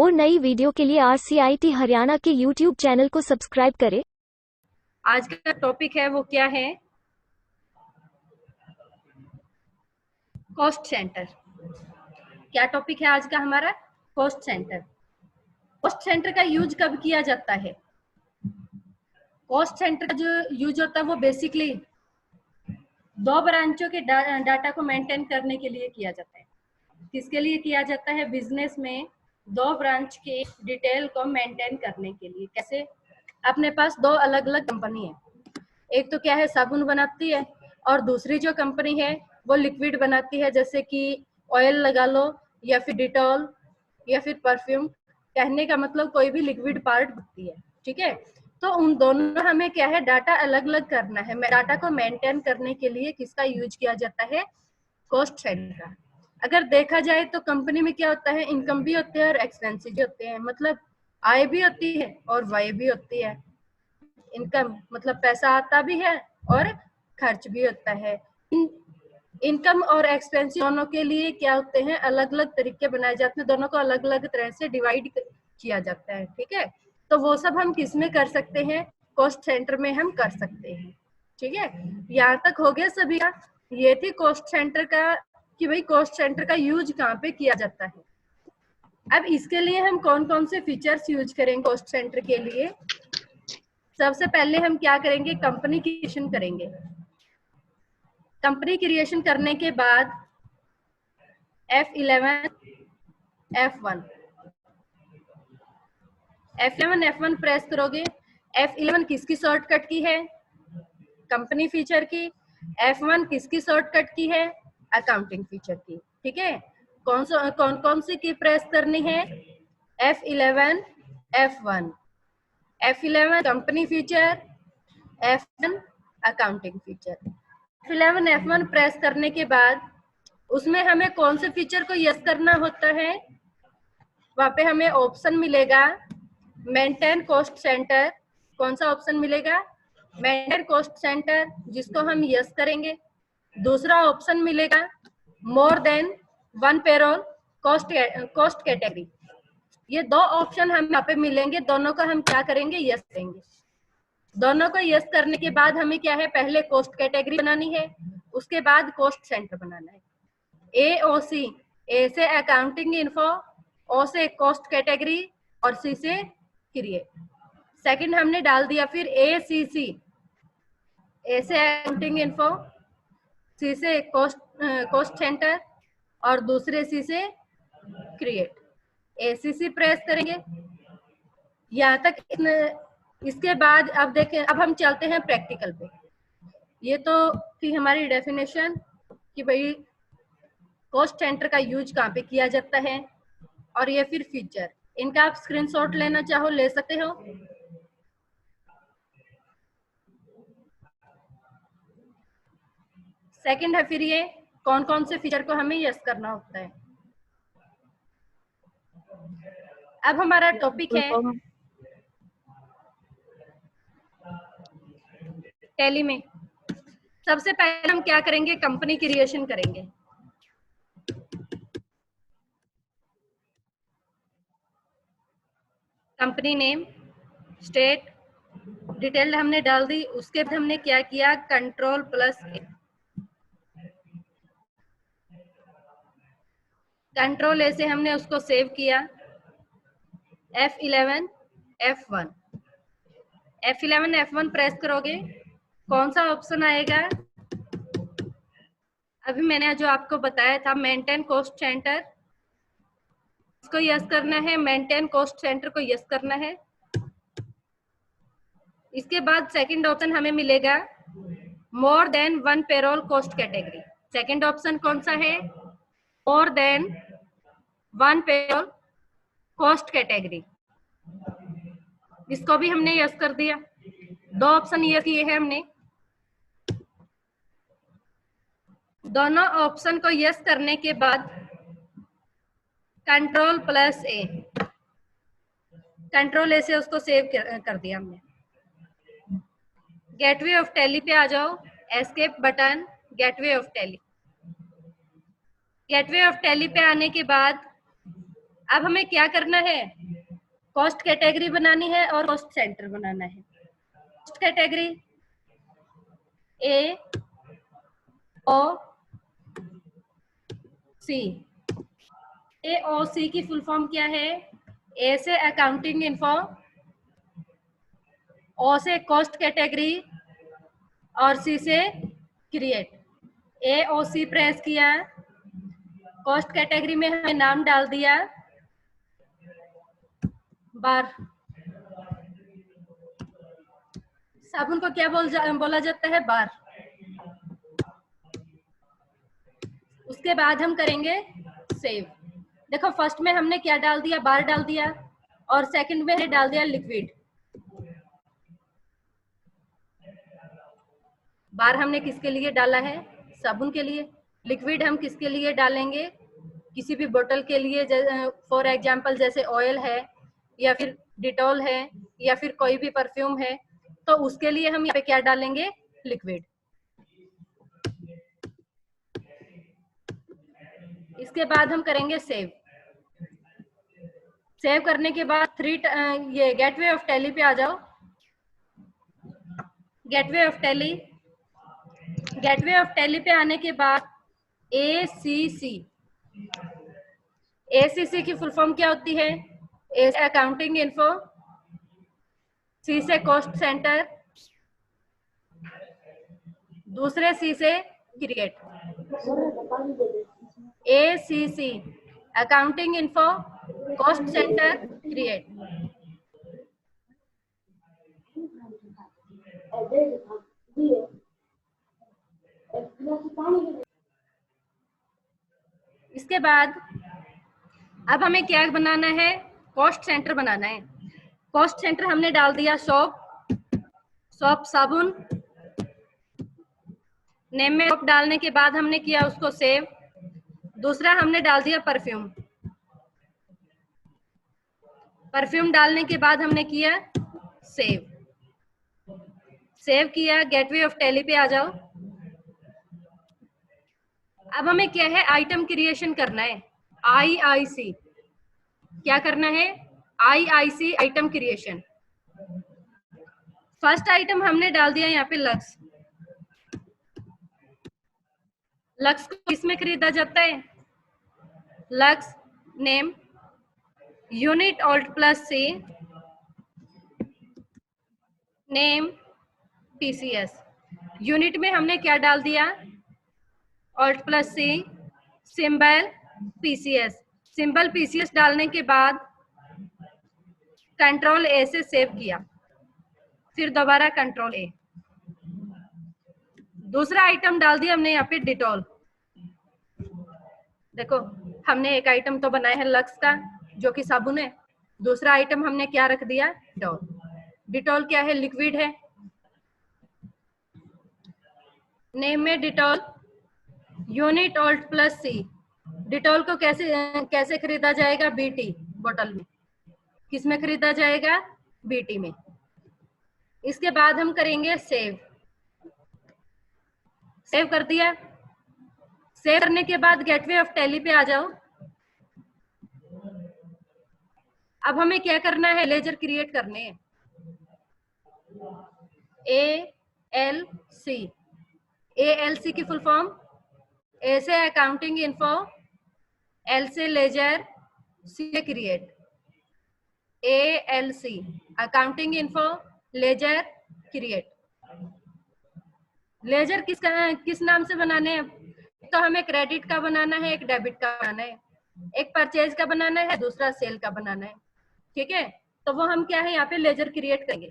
और नई वीडियो के लिए RCIT हरियाणा के YouTube चैनल को सब्सक्राइब करें। आज का टॉपिक है वो क्या है? Cost centre. क्या टॉपिक है आज का हमारा? Cost centre. कॉस्ट सेंटर का यूज कब किया जाता है? कॉस्ट सेंटर का जो यूज होता है वो बेसिकली दो ब्रांचों के डाटा को मेंटेन करने के लिए किया जाता है। किसके लिए किया जाता है? बिजनेस में दो ब्रांच के डिटेल को मेंटेन करने के लिए। कैसे? अपने पास दो अलग अलग कंपनी है, एक तो क्या है साबुन बनाती है और दूसरी जो कंपनी है वो लिक्विड बनाती है, जैसे कि ऑयल लगा लो या फिर डिटॉल या फिर परफ्यूम। कहने का मतलब कोई भी लिक्विड पार्ट बनती है, ठीक है। तो उन दोनों हमें क्या है डाटा अलग अलग करना है। डाटा को मेंटेन करने के लिए किसका यूज किया जाता है? कॉस्ट सेंटर का। अगर देखा जाए तो कंपनी में क्या होता है, इनकम भी होते हैं और एक्सपेंसेस भी होते हैं, मतलब आय भी होती है और व्यय भी होती है। इनकम मतलब पैसा आता भी है और खर्च भी होता है। इनकम और एक्सपेंस दोनों के लिए क्या होते हैं, अलग अलग तरीके बनाए जाते हैं, दोनों को अलग अलग तरह से डिवाइड किया जाता है, ठीक है। तो वो सब हम किस में कर सकते हैं? कॉस्ट सेंटर में हम कर सकते हैं, ठीक है। यहाँ तक हो गया सभी का। ये थी कॉस्ट सेंटर का कि भाई कॉस्ट सेंटर का यूज कहाँ पे किया जाता है। अब इसके लिए हम कौन कौन से फीचर्स यूज करेंगे कॉस्ट सेंटर के लिए? सबसे पहले हम क्या करेंगे, कंपनी क्रिएशन करेंगे। कंपनी क्रिएशन करने के बाद F11 F1 F11 प्रेस करोगे। F11 किसकी शॉर्टकट की है? कंपनी फीचर की। F1 किसकी शॉर्टकट की है? अकाउंटिंग फीचर की, ठीक है। कौन कौन सी की प्रेस करनी है? F11 F1 F11 company feature, F1 accounting feature. F11 F1 press करने के बाद उसमें हमें कौन से फीचर को यस करना होता है? वहां पे हमें ऑप्शन मिलेगा मेंटेन कॉस्ट सेंटर। कौन सा ऑप्शन मिलेगा? मेंटेन कॉस्ट सेंटर, जिसको हम यस करेंगे। दूसरा ऑप्शन मिलेगा more than one payroll cost category. ये दो ऑप्शन हम यहाँ पे मिलेंगे, दोनों का हम क्या करेंगे? यस करेंगे। दोनों को यस करने के बाद हमें क्या है, पहले कॉस्ट कैटेगरी बनानी है, उसके बाद कॉस्ट सेंटर बनाना है। AOC, ए से अकाउंटिंग इन्फो, O से कॉस्ट कैटेगरी और C से क्रिएट। सेकंड हमने डाल दिया फिर ACC, A से अकाउंटिंग इन्फो, C से कॉस्ट सेंटर और दूसरे C से क्रिएट। ACC प्रेस करेंगे यहाँ तक। इसके बाद अब देखें, अब हम चलते हैं प्रैक्टिकल पे। ये तो थी हमारी डेफिनेशन कि भाई कॉस्ट सेंटर का यूज कहाँ पे किया जाता है, और ये फिर फीचर। इनका आप स्क्रीनशॉट लेना चाहो ले सकते हो। सेकंड है फिर ये कौन कौन से फीचर को हमें यस करना होता है। अब हमारा टॉपिक है टैली में। सबसे पहले हम क्या करेंगे, कंपनी क्रिएशन करेंगे। कंपनी नेम, स्टेट, डिटेल हमने डाल दी। उसके बाद हमने क्या किया, Ctrl+A। Ctrl+A से हमने उसको सेव किया। F11 F1 F11 F1 press करोगे, कौन सा ऑप्शन आएगा? अभी मैंने जो आपको बताया था मेंटेन कॉस्ट सेंटर, इसको यस करना है। मेंटेन कॉस्ट सेंटर को यस करना है। इसके बाद सेकंड ऑप्शन हमें मिलेगा more than one payroll cost category. Second option कौन सा है? More than one payroll cost category. इसको भी हमने यस कर दिया। दो ऑप्शन यस किए हैं हमने। दोनों ऑप्शन को यस करने के बाद Ctrl+A, Ctrl+A से उसको सेव कर दिया हमने। गेटवे ऑफ टैली पे आ जाओ, escape button, gateway of tally. Gateway of tally पे आने के बाद अब हमें क्या करना है, कॉस्ट कैटेगरी बनानी है और कॉस्ट सेंटर बनाना है। कॉस्ट कैटेगरी ए ओ सी, ए ओ सी की फुल फॉर्म क्या है, ए से अकाउंटिंग इन्फो, ओ से कॉस्ट कैटेगरी और सी से क्रिएट। ए ओ सी प्रेस किया, कॉस्ट कैटेगरी में हमें नाम डाल दिया बार। साबुन को क्या बोला जाता है, बार। उसके बाद हम करेंगे सेव। देखो फर्स्ट में हमने क्या डाल दिया, बार डाल दिया, और सेकंड में हमने डाल दिया लिक्विड। बार हमने किसके लिए डाला है, साबुन के लिए। लिक्विड हम किसके लिए डालेंगे, किसी भी बोतल के लिए, फॉर एग्जांपल जैसे ऑयल है या फिर डिटॉल है या फिर कोई भी परफ्यूम है, तो उसके लिए हम यहाँ पे क्या डालेंगे, लिक्विड। इसके बाद हम करेंगे सेव। सेव करने के बाद ये गेटवे ऑफ टैली पे आ जाओ। Gateway of tally, gateway of tally पे आने के बाद ACC, ACC की फुल फॉर्म क्या होती है, ए से अकाउंटिंग इन्फो, सी से कॉस्ट सेंटर, दूसरे सी से create. ACC accounting info, cost centre, create. इसके बाद अब हमें क्या बनाना है, कॉस्ट सेंटर बनाना है। कॉस्ट सेंटर हमने डाल दिया सोप साबुन। नेम में सोप डालने के बाद हमने किया उसको सेव। दूसरा हमने डाल दिया परफ्यूम। परफ्यूम डालने के बाद हमने किया सेव। सेव किया, गेटवे ऑफ टैली पे आ जाओ। अब हमें क्या है, आइटम क्रिएशन करना है, IIC। क्या करना है, IIC item creation. First item हमने डाल दिया यहाँ पे लक्स। लक्स को किसमें खरीदा जाता है, lux name unit alt plus C, name TCS। Unit में हमने क्या डाल दिया, alt plus C, symbol PCS। Symbol PCS डालने के बाद कंट्रोल A से सेव किया, फिर दोबारा कंट्रोल A। दूसरा आइटम डाल दिया हमने यहाँ पे डिटॉल। देखो हमने एक आइटम तो बनाया है लक्स का जो कि साबुन है, दूसरा आइटम हमने क्या रख दिया, डिटॉल। डिटॉल क्या है, लिक्विड है। नेम में Dettol unit alt plus C। Dettol को कैसे खरीदा जाएगा, BT बोतल में। किसमें खरीदा जाएगा, BT में। इसके बाद हम करेंगे सेव। सेव कर दिया। सेव करने के बाद गेटवे ऑफ टैली पे आ जाओ। अब हमें क्या करना है, लेजर क्रिएट करने हैं। ALC, ALC की फुल फॉर्म, A से अकाउंटिंग इन्फो, L से लेजर, C से create. ALC accounting info, ledger, create. Ledger किस नाम से बनाने हैं, तो हमें क्रेडिट का बनाना है, एक डेबिट का बनाना है, एक परचेज का बनाना है, दूसरा सेल का बनाना है। ठीक है, तो वो हम क्या है यहाँ पे लेजर क्रिएट करेंगे।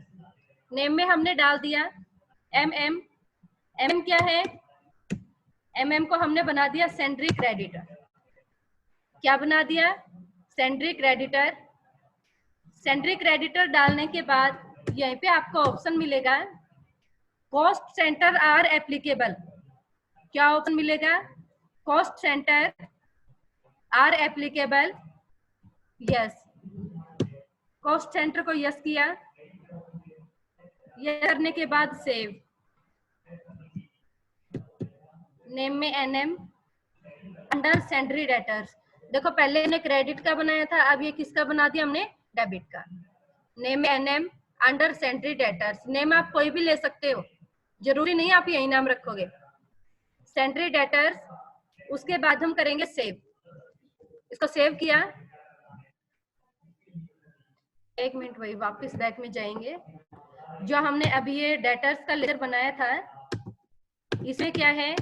नेम में हमने डाल दिया MM। MM क्या है, MM को हमने बना दिया सेंड्री क्रेडिटर। क्या बना दिया, सेंड्री क्रेडिटर। सेंड्री क्रेडिटर डालने के बाद यहीं पे आपको ऑप्शन मिलेगा, कॉस्ट सेंटर आर एप्लीकेबल। क्या ऑप्शन मिलेगा, cost centre are applicable, yes. Cost centre को यस किया। यह करने के बाद सेव। नेम में NM, अंडर सेंड्री डेटर्स। देखो पहले हमने क्रेडिट का बनाया था, अब ये किसका बना दिया हमने, डेबिट का। Name NM under sundry debtors, name आप कोई भी ले सकते हो, जरूरी नहीं आप यही नाम रखोगे, सेंट्री डेटर्स। उसके बाद हम करेंगे सेव, इसको सेव किया। एक मिनट, वही वापस बैक में जाएंगे। जो हमने अभी ये डेटर्स का लेजर बनाया था, इसमें क्या है,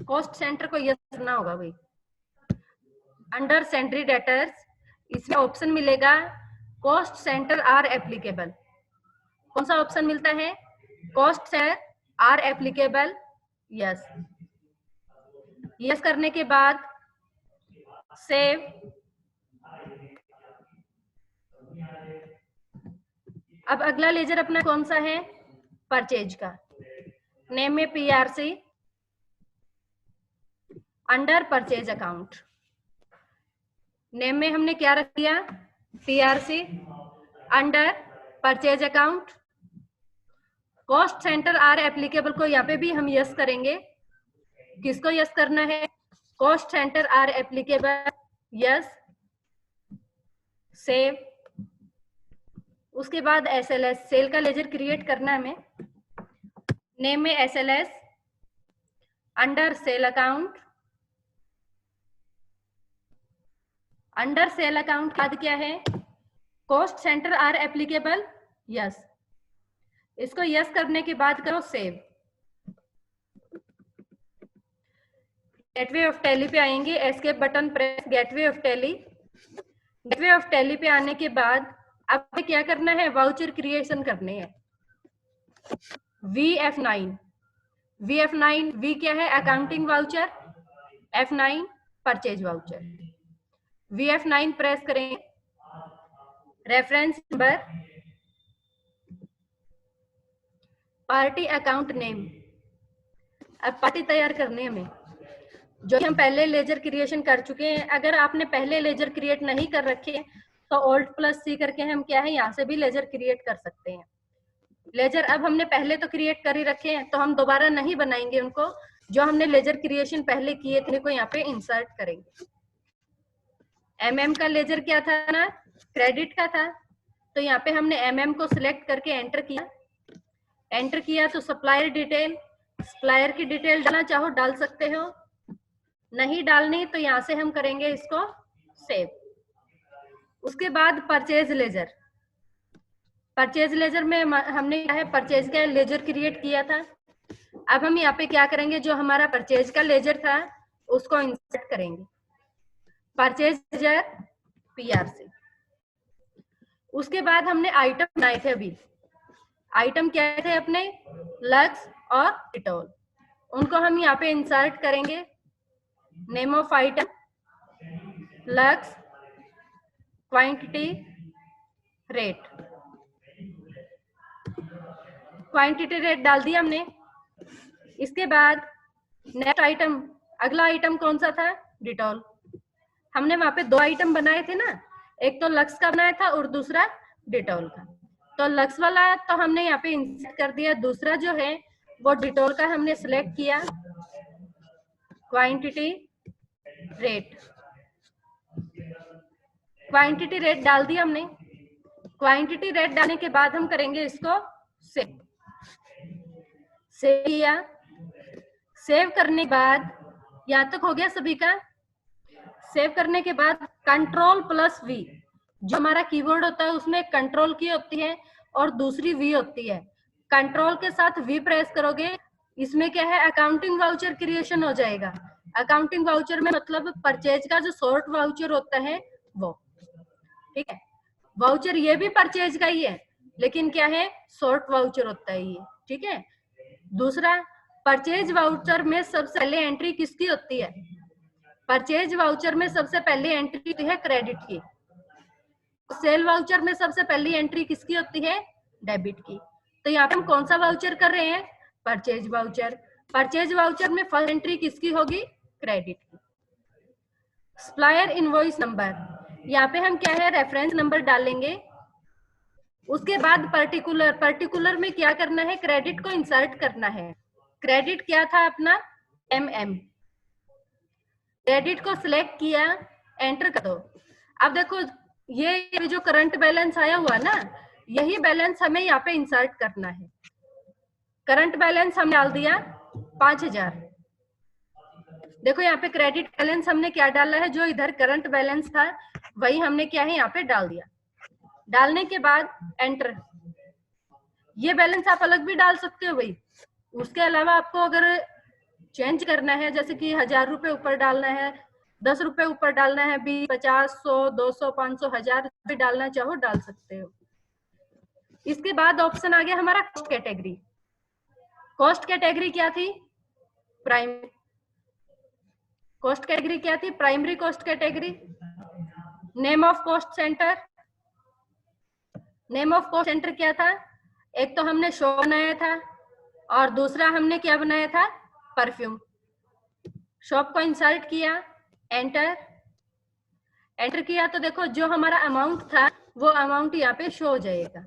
कॉस्ट सेंटर को यस करना होगा भाई। अंडर सेंट्री डेटर्स इसमें ऑप्शन मिलेगा कॉस्ट सेंटर आर एप्लीकेबल। कौन सा ऑप्शन मिलता है, cost centre are applicable, yes. Yes करने के बाद सेव। अब अगला लेजर अपना कौन सा है, परचेज का। नेम में PRC under purchase account. Name में हमने क्या रख दिया, PRC under purchase account. Cost centre are applicable को यहाँ पे भी हम यस करेंगे। किसको यस करना है, cost centre are applicable, yes. Save. उसके बाद एसएलएस, सेल का लेजर क्रिएट करना है हमें। नेम में SLS under sale account. Under sale account बाद क्या है, cost centre are applicable, yes. इसको यस करने के बाद करो सेव। गेटवे ऑफ टैली पे आएंगे, escape button press, gateway of tally. Gateway of tally पे आने के बाद अब क्या करना है, वाउचर क्रिएशन करने हैं। VF9, VF9, V क्या है, accounting voucher, F9 purchase voucher. VF9 press करें, reference number, party account name. अब पार्टी तैयार करने हमें, जो हम पहले लेजर क्रिएशन कर चुके हैं। अगर आपने पहले लेजर क्रिएट नहीं कर रखे तो Alt+C करके हम क्या है, यहाँ से भी लेजर क्रिएट कर सकते हैं। लेजर अब हमने पहले तो क्रिएट कर ही रखे हैं, तो हम दोबारा नहीं बनाएंगे उनको। जो हमने लेजर क्रिएशन पहले किए थे को यहाँ पे इंसर्ट करेंगे। MM का लेजर क्या था ना, क्रेडिट का था, तो यहाँ पे हमने MM को सिलेक्ट करके एंटर किया। एंटर किया तो सप्लायर डिटेल, सप्लायर की डिटेल डालना चाहो डाल सकते हो, नहीं डालनी तो यहाँ से हम करेंगे इसको सेव। उसके बाद परचेज लेजर, परचेज लेजर में हमने क्या है, परचेज का लेजर क्रिएट किया था। अब हम यहाँ पे क्या करेंगे, जो हमारा परचेज का लेजर था उसको इंसर्ट करेंगे। Purchase laser PRC. उसके बाद हमने आइटम बनाए थे, अभी आइटम क्या थे अपने, लक्स और डिटॉल, उनको हम यहाँ पे इंसर्ट करेंगे। Name of item, lux, quantity, rate. Quantity rate डाल दिया हमने। इसके बाद नेक्स्ट आइटम, अगला आइटम कौन सा था, डिटॉल। हमने वहां पे 2 आइटम बनाए थे ना, एक तो लक्स का बनाया था और दूसरा डिटॉल का। तो लक्स वाला तो हमने यहाँ पे इंसर्ट कर दिया, दूसरा जो है वो डिटॉल का हमने सिलेक्ट किया। क्वांटिटी रेट, क्वांटिटी रेट डाल दिया हमने। क्वांटिटी रेट डालने के बाद हम करेंगे इसको सेव। सेव किया। सेव करने के बाद यहाँ तक हो गया सभी का। सेव करने के बाद Ctrl+V, जो हमारा कीबोर्ड होता है उसमें कंट्रोल की होती है और दूसरी V होती है। कंट्रोल के साथ V प्रेस करोगे, इसमें क्या है, अकाउंटिंग वाउचर क्रिएशन हो जाएगा। अकाउंटिंग वाउचर में मतलब परचेज का जो शॉर्ट वाउचर होता है वो, ठीक है। वाउचर ये भी परचेज का ही है, लेकिन क्या है, शॉर्ट वाउचर होता है ये, ठीक है। दूसरा, परचेज वाउचर में सबसे पहले एंट्री किसकी होती है, परचेज वाउचर में सबसे पहली एंट्री होती है क्रेडिट की। सेल वाउचर में सबसे पहली एंट्री किसकी होती है, डेबिट की। तो यहाँ पे हम कौन सा वाउचर कर रहे हैं, परचेज वाउचर। परचेज वाउचर में फर्स्ट एंट्री किसकी होगी, क्रेडिट की। सप्लायर इनवॉइस नंबर, यहाँ पे हम क्या है, रेफरेंस नंबर डालेंगे। उसके बाद पर्टिकुलर, पर्टिकुलर में क्या करना है, क्रेडिट को इंसर्ट करना है। क्रेडिट क्या था अपना, MM। क्रेडिट को सिलेक्ट किया, एंटर कर दो। अब देखो ये जो करंट बैलेंस आया हुआ ना, यही बैलेंस हमें यहाँ पे इंसर्ट करना है। करंट बैलेंस हम डाल दिया 5000। देखो यहाँ पे क्रेडिट बैलेंस हमने क्या डाला है, जो इधर करंट बैलेंस था वही हमने क्या है यहाँ पे डाल दिया। डालने के बाद एंटर। ये बैलेंस आप अलग भी डाल सकते हो भाई। उसके अलावा आपको अगर चेंज करना है, जैसे कि 1000 रुपए ऊपर डालना है, 10 रुपए ऊपर डालना है, 20, 50, 100, 200, 500, 1000 भी डालना चाहो डाल सकते हो। इसके बाद ऑप्शन आ गया हमारा कॉस्ट कैटेगरी। कॉस्ट कैटेगरी क्या थी? प्राइमरी। कॉस्ट कैटेगरी क्या थी? Primary cost category. Name of cost centre. Name of cost centre क्या था? एक तो हमने शॉप बनाया था और दूसरा हमने क्या बनाया था? परफ्यूम। शॉप को इंसर्ट किया, एंटर। एंटर किया तो देखो जो हमारा अमाउंट था वो अमाउंट यहाँ पे शो हो जाएगा।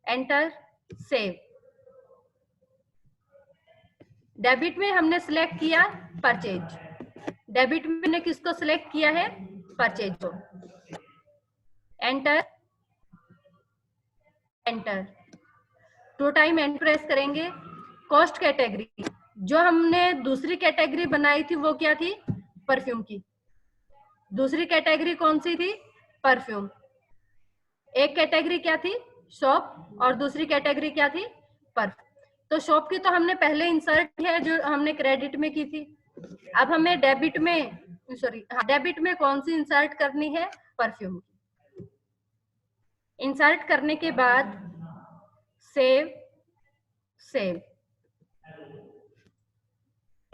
Enter, save. डेबिट में हमने सिलेक्ट किया परचेज। डेबिट में हमने किसको सिलेक्ट किया है? परचेज को। Enter, enter. 2 time enter press करेंगे। कॉस्ट कैटेगरी, जो हमने दूसरी कैटेगरी बनाई थी वो क्या थी? परफ्यूम की। दूसरी कैटेगरी कौन सी थी? परफ्यूम। एक कैटेगरी क्या थी? शॉप, और दूसरी कैटेगरी क्या थी? परफ्यूम। तो शॉप की तो हमने पहले इंसर्ट की है, जो हमने क्रेडिट में की थी। अब हमें डेबिट में, सॉरी डेबिट में कौन सी इंसर्ट करनी है? परफ्यूम की। इंसर्ट करने के बाद सेव, सेव।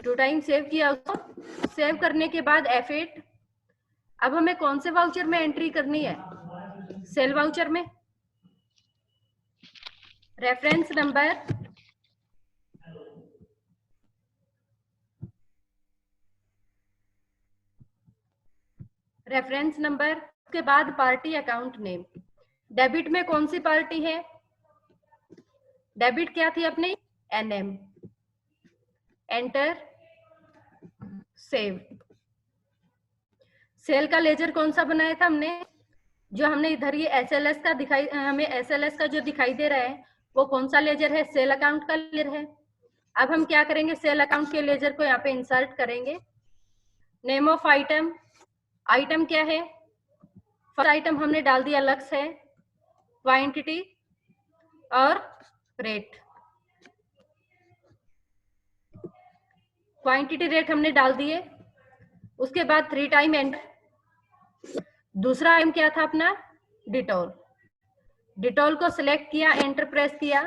2 टाइम सेव किया उसको। सेव करने के बाद F8। अब हमें कौन से वाउचर में एंट्री करनी है? सेल वाउचर में। रेफरेंस नंबर, रेफरेंस नंबर, उसके बाद पार्टी अकाउंट नेम। डेबिट में कौन सी पार्टी है? डेबिट क्या थी अपनी? NM। Enter, save. सेल का लेजर कौन सा बनाया था हमने? जो हमने इधर ये SLS का दिखाई, हमें SLS का जो दिखाई दे रहा है वो कौन सा लेजर है? सेल अकाउंट का लेजर है। अब हम क्या करेंगे? सेल अकाउंट के लेजर को यहाँ पे इंसर्ट करेंगे। नेम ऑफ आइटम, आइटम क्या है? फर्स्ट आइटम हमने डाल दिया लक्स है। क्वांटिटी और रेट। क्वांटिटी रेट हमने डाल दिए। उसके बाद 3 टाइम एंटर। दूसरा आइटम क्या था अपना? डिटॉल। डिटॉल को सिलेक्ट किया, एंटर प्रेस किया।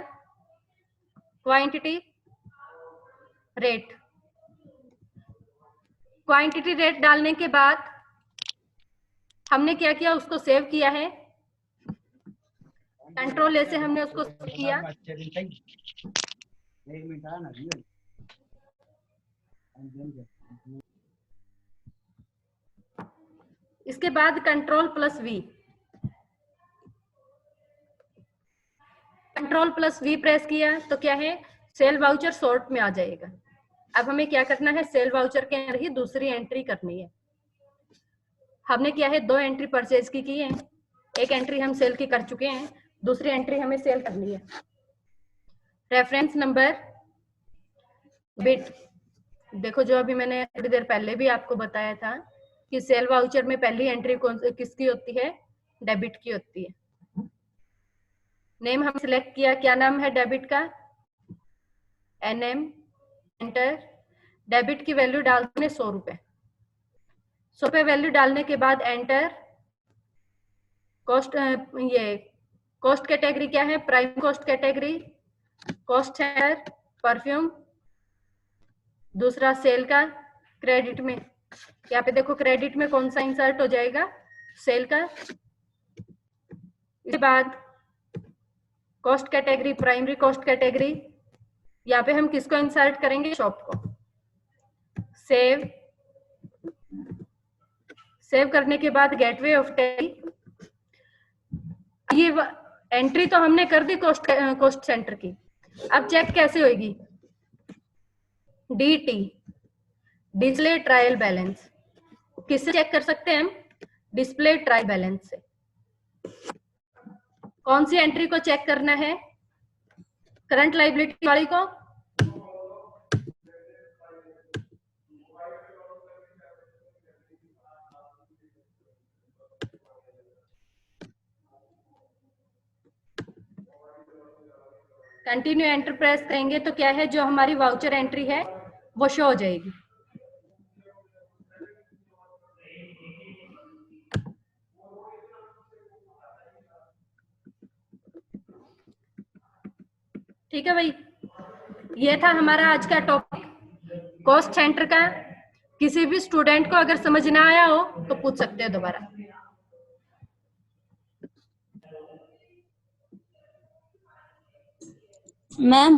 Quantity, rate. क्वांटिटी रेट डालने के बाद हमने क्या किया? उसको सेव किया है। कंट्रोल ए से हमने उसको सेव किया। इसके बाद Ctrl+V, Ctrl+V प्रेस किया तो क्या है? सेल वाउचर सॉर्ट में आ जाएगा। अब हमें क्या करना है? सेल वाउचर के अंदर ही दूसरी एंट्री करनी है। हमने क्या है? 2 एंट्री परचेज की है। एक एंट्री हम सेल की कर चुके हैं, दूसरी एंट्री हमें सेल करनी है। Reference number, bit. देखो जो अभी मैंने थोड़ी देर पहले भी आपको बताया था कि सेल वाउचर में पहली एंट्री कौन किसकी होती है? डेबिट की होती है। नेम हम सिलेक्ट किया, क्या नाम है डेबिट का? NM। एंटर। डेबिट की वैल्यू डालते हैं 100 रुपए। 100 पे वैल्यू डालने के बाद एंटर। कॉस्ट, ये कॉस्ट कैटेगरी क्या है? Prime cost category. कॉस्ट है परफ्यूम। दूसरा सेल का। क्रेडिट में यहाँ पे देखो क्रेडिट में कौन सा इंसर्ट हो जाएगा? सेल का। इसके बाद cost category, primary cost category, यहाँ पे हम किसको इंसर्ट करेंगे? शॉप को। सेव। सेव करने के बाद गेटवे ऑफ टैली। ये एंट्री तो हमने कर दी कॉस्ट सेंटर की। अब चेक कैसे होगी? DT, display trial balance. किससे चेक कर सकते हैं हम? डिस्प्ले ट्रायल बैलेंस से। कौन सी एंट्री को चेक करना है? करंट लायबिलिटी वाली को। कंटिन्यू एंटर प्रेस करेंगे तो क्या है, जो हमारी वाउचर एंट्री है वो शो हो जाएगी। ठीक है भाई, ये था हमारा आज का टॉपिक कॉस्ट सेंटर का। किसी भी स्टूडेंट को अगर समझ ना आया हो तो पूछ सकते हो दोबारा। मैम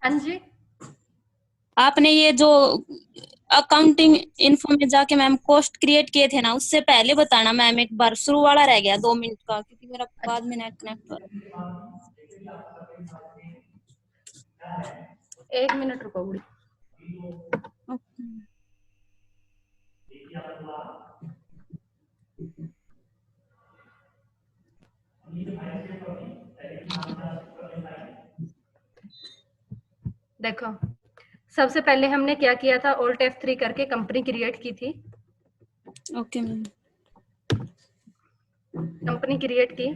हाँ जी, आपने ये जो अकाउंटिंग इन्फो में जाके मैम कॉस्ट क्रिएट किए थे ना, उससे पहले बताना मैम, एक बार शुरू वाला रह गया 2 मिनट का, क्योंकि मेरा बाद में नेट कनेक्ट हो रहा। 1 मिनट रुको बुढ़ी। देखो, सबसे पहले हमने क्या किया था, Alt F3 करके कंपनी क्रिएट की थी। Okay ma'am. कंपनी क्रिएट की।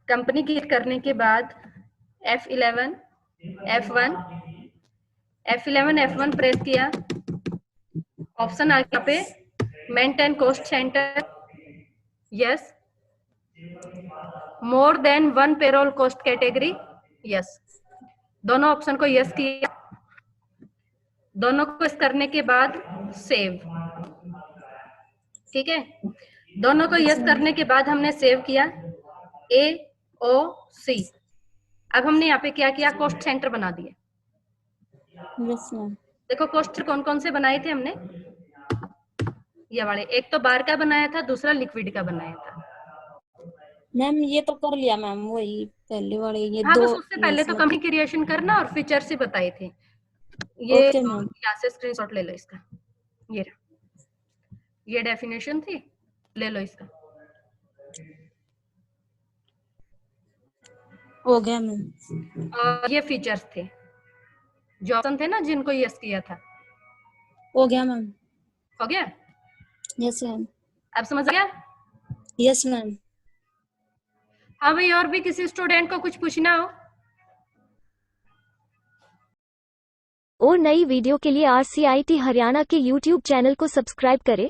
कंपनी क्रिएट करने के बाद F11 F1 F11 F1 press किया। ऑप्शन आ गया पे maintain cost centre, yes. More than 1 payroll cost category, yes. दोनों ऑप्शन को यस किया। दोनों को यस करने के बाद सेव। ठीक है, दोनों को यस करने के बाद हमने सेव किया AOC। अब हमने यहाँ पे क्या किया, कॉस्ट सेंटर बना दिए। Yes ma'am. देखो कॉस्ट कौन कौन से बनाए थे हमने, ये वाले। एक तो बार का बनाया था, दूसरा लिक्विड का बनाया था। मैम ये तो कर लिया मैम, वही पहले वाले ये हाँ, दो। बस उससे पहले तो कंपनी क्रिएशन करना और फीचर्स ही बताए थे। ये ओके मैम। यहाँ से स्क्रीनशॉट ले लो इसका, ये रहा, ये डेफिनेशन थी, ले लो इसका। हो गया मैम। और ये फीचर्स थे, जो ऑप्शन थे ना जिनको यस किया था। हो गया मैम। हो गया? Yes ma'am. अब समझ गया? Yes ma'am. हाँ भाई, और भी किसी स्टूडेंट को कुछ पूछना हो? और नई वीडियो के लिए RCIT हरियाणा के YouTube चैनल को सब्सक्राइब करें